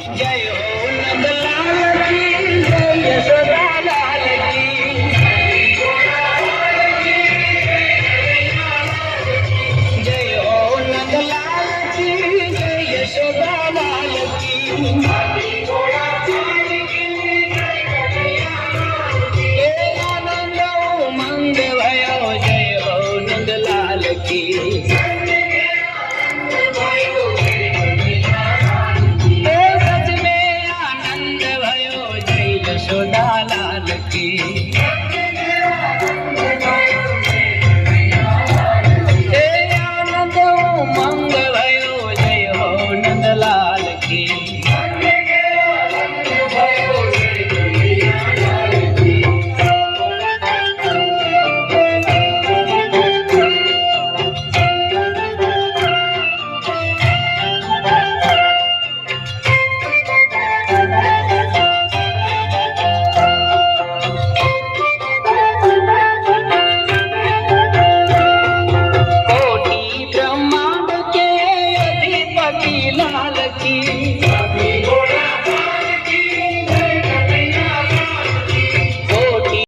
जय हो नंदलाल की जय यशोदा लाल की जय हो नंदलाल की जय यशोदा लाल की आनंद उमंग भयो जय हो नंदलाल की यशोदा लाल की